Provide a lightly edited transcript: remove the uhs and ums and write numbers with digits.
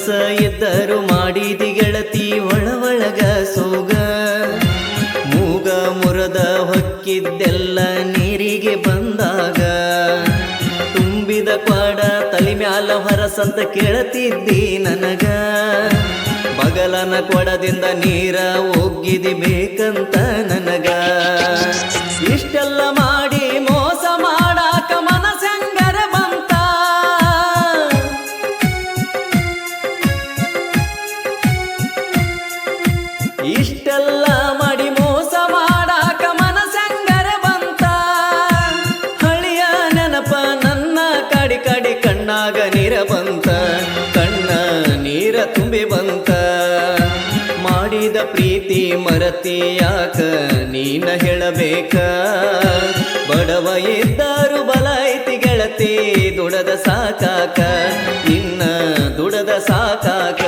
ಮನಸ್ಸ ಇದ್ದರು ಮಾಡಿದಿ ಗೆಳತಿ ಒಳಗ ಸೋಗ ಮೂಗ ಮುರದ ಹೊಕ್ಕಿದ್ದೆಲ್ಲ ನೀರಿಗೆ ಬಂದಾಗ ತುಂಬಿದ ಕ್ವಾಡ ತಲೆ ಮ್ಯಾಲ ಹೊರಸಂತ ಕೇಳತಿದ್ದಿ ನನಗ ಬಗಲನ ಕೊಡದಿಂದ ನೀರ ಒಗ್ಗಿದಿ ಬೇಕಂತ ನನಗ ಇಷ್ಟೆಲ್ಲ ಮಾಡಿ ಮೋಸ ಮಾಡಾಕ ಮನಸಂಗರ ಬಂತ ಇಷ್ಟೆಲ್ಲ ಮಾಡಿ ಮೋಸ ಮಾಡಾಕ ಮನಸಂಗರ ಬಂತ ಹಳಿಯ ನೆನಪ ನನ್ನ ಕಡಿ ಕಡಿ ಕಣ್ಣಾಗ ನೀರ ಬಂತ ಕಣ್ಣ ನೀರ ತುಂಬಿ ಬಂತ ಮಾಡಿದ ಪ್ರೀತಿ ಮರತಿ ಯಾಕ ನೀನ ಹೇಳಬೇಕ ಬಡವ ಇದ್ದರು ಬಲ ಐತಿ ಗೆಳತಿ ದುಡದ ಸಾಕಾಕ ನಿನ್ನ ದುಡದ ಸಾಕಾಕ